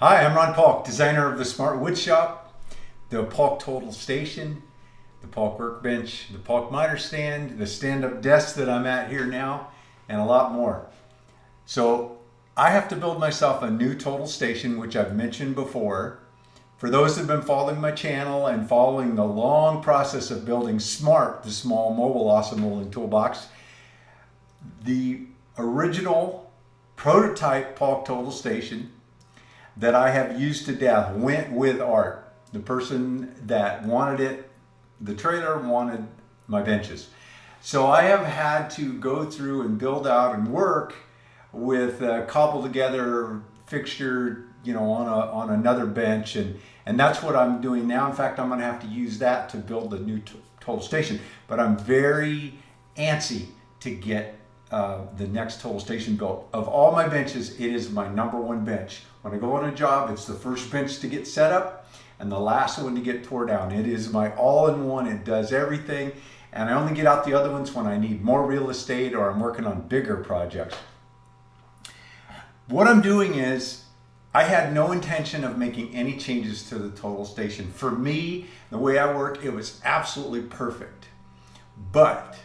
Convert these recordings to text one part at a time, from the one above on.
Hi, I'm Ron Paulk, designer of the Smart Wood Shop, the Paulk Total Station, the Paulk Workbench, the Paulk Miter Stand, the stand-up desk that I'm at here now, and a lot more. So I have to build myself a new total station, which I've mentioned before. For those that have been following my channel and following the long process of building Smart, the small mobile awesome molding toolbox, the original prototype Paulk Total Station that I have used to death went with art. The person that wanted it, the trailer wanted my benches. So I have had to go through and build out and work with a cobbled together fixture, on another bench, and that's what I'm doing now. In fact, I'm going to have to use that to build the new total station. But I'm very antsy to get the next total station built. Of all my benches, it is my number one bench. When I go on a job, it's the first bench to get set up and the last one to get tore down. It is my all-in-one. It does everything, and I only get out the other ones when I need more real estate or I'm working on bigger projects. What I'm doing is, I had no intention of making any changes to the total station. For me, the way I work, it was absolutely perfect. But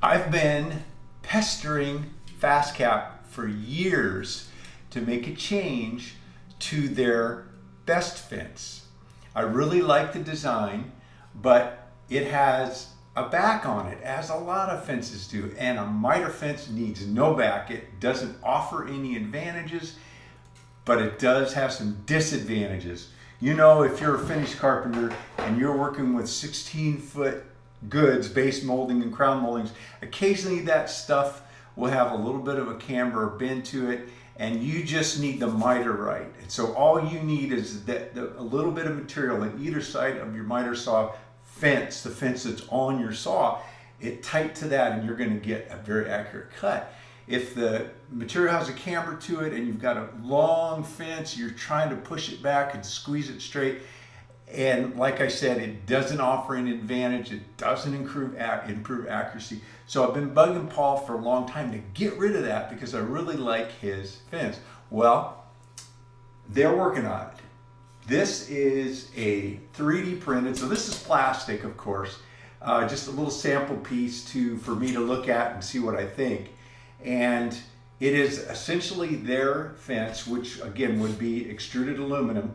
I've been pestering FastCap for years to make a change to their best fence. I really like the design, but it has a back on it, as a lot of fences do, and a miter fence needs no back. It doesn't offer any advantages, but it does have some disadvantages. If you're a finish carpenter and you're working with 16-foot goods, base molding and crown moldings, occasionally that stuff will have a little bit of a camber or bend to it, and you just need the miter right. And so all you need is a little bit of material on either side of your miter saw fence, the fence that's on your saw, it tight to that, and you're going to get a very accurate cut. If the material has a camber to it and you've got a long fence, you're trying to push it back and squeeze it straight, and like I said, it doesn't offer an advantage. It doesn't improve accuracy. So I've been bugging Paul for a long time to get rid of that because I really like his fence. Well, they're working on it. This is a 3D printed, so this is plastic, of course, just a little sample piece for me to look at and see what I think. And it is essentially their fence, which again would be extruded aluminum.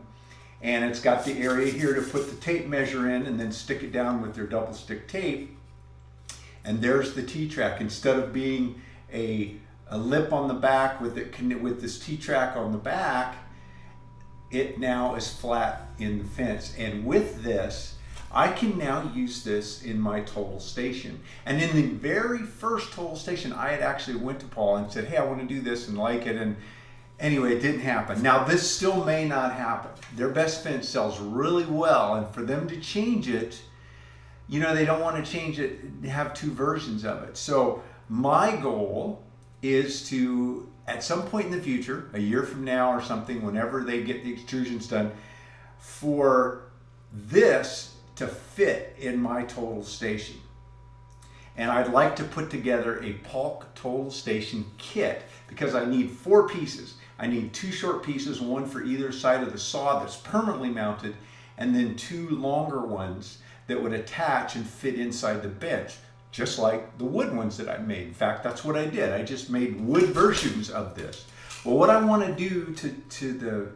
And it's got the area here to put the tape measure in and then stick it down with their double stick tape. And there's the T-track. Instead of being a lip on the back with this T-track on the back, it now is flat in the fence. And with this, I can now use this in my total station. And in the very first total station, I had actually went to Paul and said, hey, I want to do this and like it. And anyway, it didn't happen. Now, this still may not happen. Their best fence sells really well, and for them to change it, they don't want to change it, have two versions of it. So my goal is to, at some point in the future, a year from now or something, whenever they get the extrusions done, for this to fit in my total station. And I'd like to put together a Paulk total station kit because I need 4 pieces. I need 2 short pieces, one for either side of the saw that's permanently mounted, and then 2 longer ones that would attach and fit inside the bench, just like the wood ones that I made. In fact, that's what I did. I just made wood versions of this. Well, what I want to do to the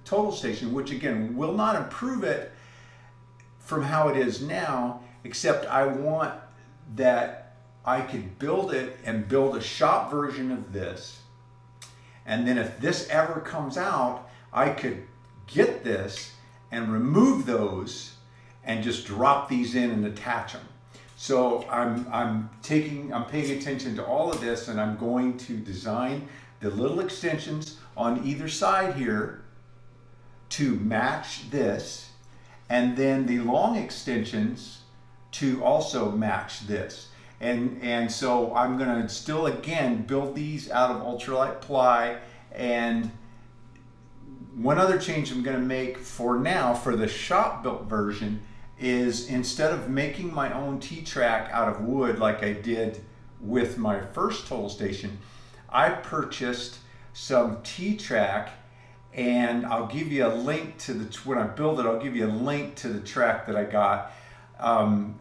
total station, which again will not improve it from how it is now, except I want that I could build it and build a shop version of this. And then if this ever comes out, I could get this and remove those and just drop these in and attach them. So I'm paying attention to all of this, and I'm going to design the little extensions on either side here to match this, and then the long extensions to also match this. And so I'm going to still again build these out of ultralight ply. And one other change I'm going to make for now for the shop built version is, instead of making my own T-track out of wood like I did with my first total station, I purchased some T-track and I'll give you a link to when I build it, I'll give you a link to the track that I got.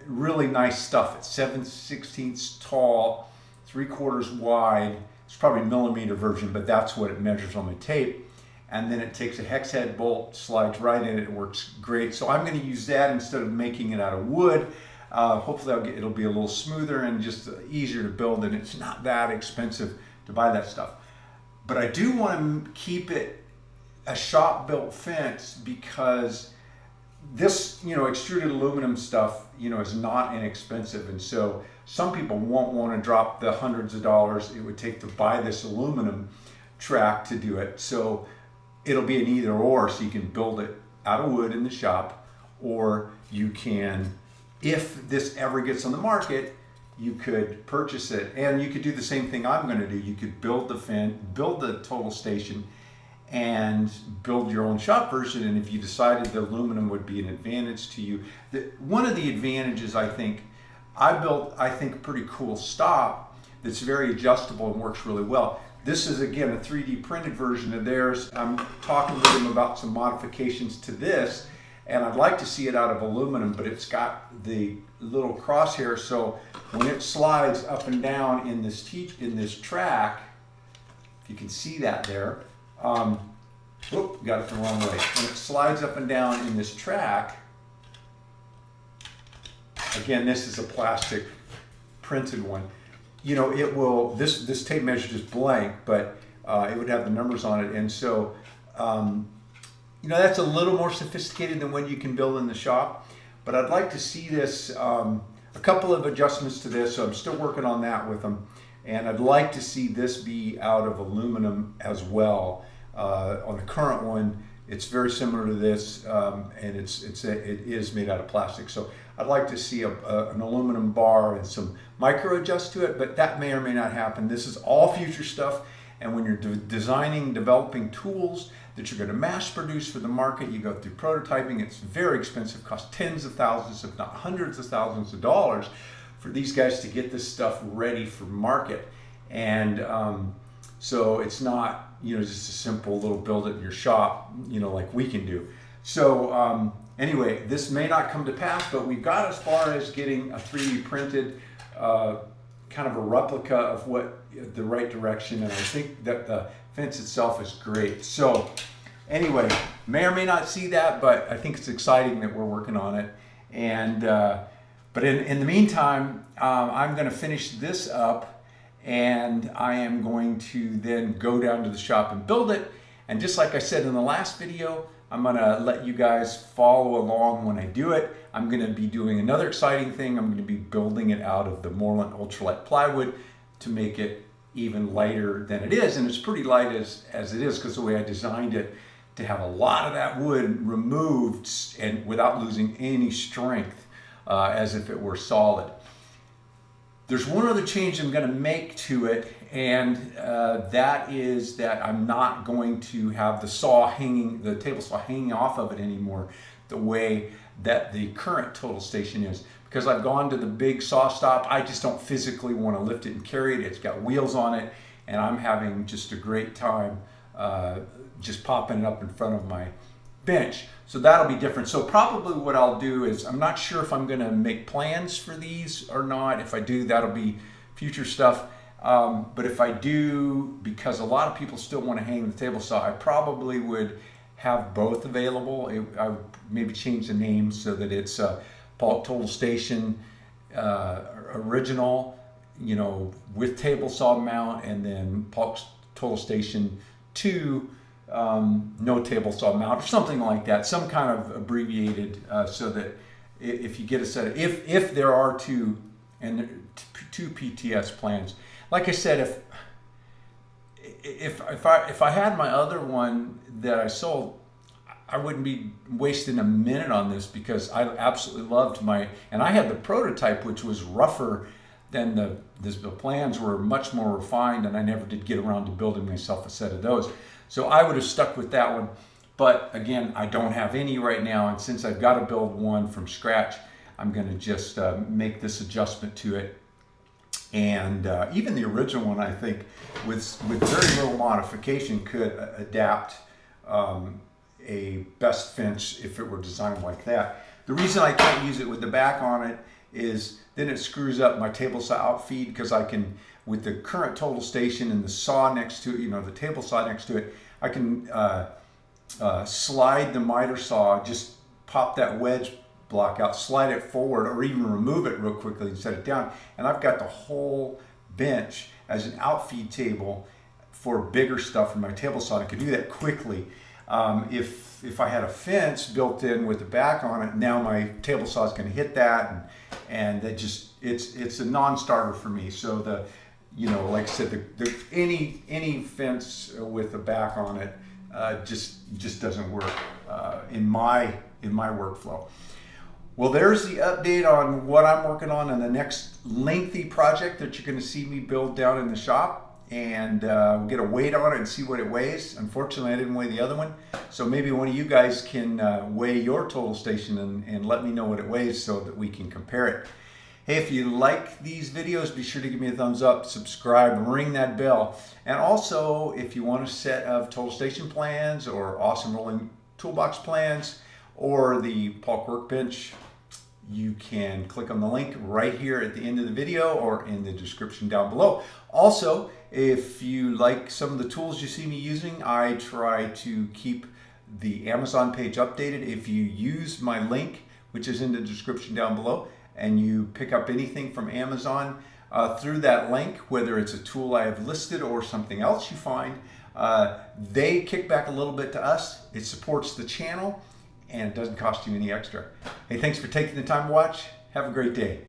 Really nice stuff. It's 7/16 tall, 3/4 wide. It's probably a millimeter version, but that's what it measures on my tape. And then it takes a hex head bolt, slides right in it. It works great. So I'm going to use that instead of making it out of wood. Hopefully it'll be a little smoother and just easier to build, and it's not that expensive to buy that stuff. But I do want to keep it a shop-built fence because this, extruded aluminum stuff, is not inexpensive. And so some people won't want to drop the hundreds of dollars it would take to buy this aluminum track to do it. So it'll be an either or, so you can build it out of wood in the shop, or you can, if this ever gets on the market, you could purchase it. And you could do the same thing I'm going to do. You could build the fence, build the total station, and build your own shop version. And if you decided the aluminum would be an advantage to you, one of the advantages, I think, I built, a pretty cool stop that's very adjustable and works really well. This is, again, a 3D printed version of theirs. I'm talking with them about some modifications to this, and I'd like to see it out of aluminum, but it's got the little crosshair, so when it slides up and down in this track, if you can see that there, whoop, got it the wrong way. When it slides up and down in this track, again, this is a plastic printed one. It will, this tape measure is blank, but it would have the numbers on it. And so, that's a little more sophisticated than what you can build in the shop. But I'd like to see this, a couple of adjustments to this. So I'm still working on that with them. And I'd like to see this be out of aluminum as well. On the current one, it's very similar to this, and it is made out of plastic. So I'd like to see an aluminum bar and some micro adjust to it, but that may or may not happen. This is all future stuff, and when you're developing tools that you're going to mass produce for the market, you go through prototyping. It's very expensive, costs tens of thousands, if not hundreds of thousands of dollars for these guys to get this stuff ready for market. And so it's not, just a simple little build it in your shop, like we can do. So anyway, this may not come to pass, but we got as far as getting a 3D printed kind of a replica of what the right direction, and I think that the fence itself is great. So anyway, may or may not see that, but I think it's exciting that we're working on it. And but in the meantime, I'm going to finish this up, and I am going to then go down to the shop and build it. And just like I said in the last video, I'm going to let you guys follow along when I do it. I'm going to be doing another exciting thing. I'm going to be building it out of the Moreland ultralight plywood to make it even lighter than it is. And it's pretty light as it is, because the way I designed it to have a lot of that wood removed and without losing any strength, as if it were solid. There's one other change I'm going to make to it, and that is that I'm not going to have the table saw hanging off of it anymore the way that the current total station is. Because I've gone to the big saw stop, I just don't physically want to lift it and carry it. It's got wheels on it, and I'm having just a great time just popping it up in front of my bench. So that'll be different. So probably what I'll do is, I'm not sure if I'm going to make plans for these or not. If I do, that'll be future stuff. But if I do, because a lot of people still want to hang the table saw, I probably would have both available. I would maybe change the name so that it's Paulk Total Station Original, with table saw mount, and then Paulk Total Station 2, no table saw mount, or something like that, some kind of abbreviated, so that if you get a set of, if there are two PTS plans, like I said, if I had my other one that I sold, I wouldn't be wasting a minute on this, because I absolutely loved and I had the prototype, which was rougher than the plans were much more refined, and I never did get around to building myself a set of those. So I would have stuck with that one. But again, I don't have any right now, and since I've got to build one from scratch, I'm going to just make this adjustment to it. And even the original one, I think, with very little modification, could adapt a best fence if it were designed like that. The reason I can't use it with the back on it is then it screws up my table saw outfeed, because I can, with the current total station and the saw next to it, you know, the table saw next to it, I can slide the miter saw, just pop that wedge block out, slide it forward, or even remove it real quickly and set it down. And I've got the whole bench as an outfeed table for bigger stuff in my table saw. I could do that quickly. If I had a fence built in with the back on it, now my table saw is going to hit that, and that just it's a non-starter for me. So the, you know, like I said, any fence with a back on it just doesn't work in my workflow. Well, there's the update on what I'm working on in the next lengthy project that you're going to see me build down in the shop. And we'll get a weight on it and see what it weighs. Unfortunately, I didn't weigh the other one. So maybe one of you guys can weigh your total station and let me know what it weighs so that we can compare it. Hey, if you like these videos, be sure to give me a thumbs up, subscribe, and ring that bell. And also, if you want a set of total station plans or awesome rolling toolbox plans or the Paulk workbench, you can click on the link right here at the end of the video or in the description down below. Also, if you like some of the tools you see me using, I try to keep the Amazon page updated. If you use my link, which is in the description down below, and you pick up anything from Amazon through that link, whether it's a tool I have listed or something else you find, they kick back a little bit to us. It supports the channel, and it doesn't cost you any extra. Hey, thanks for taking the time to watch. Have a great day.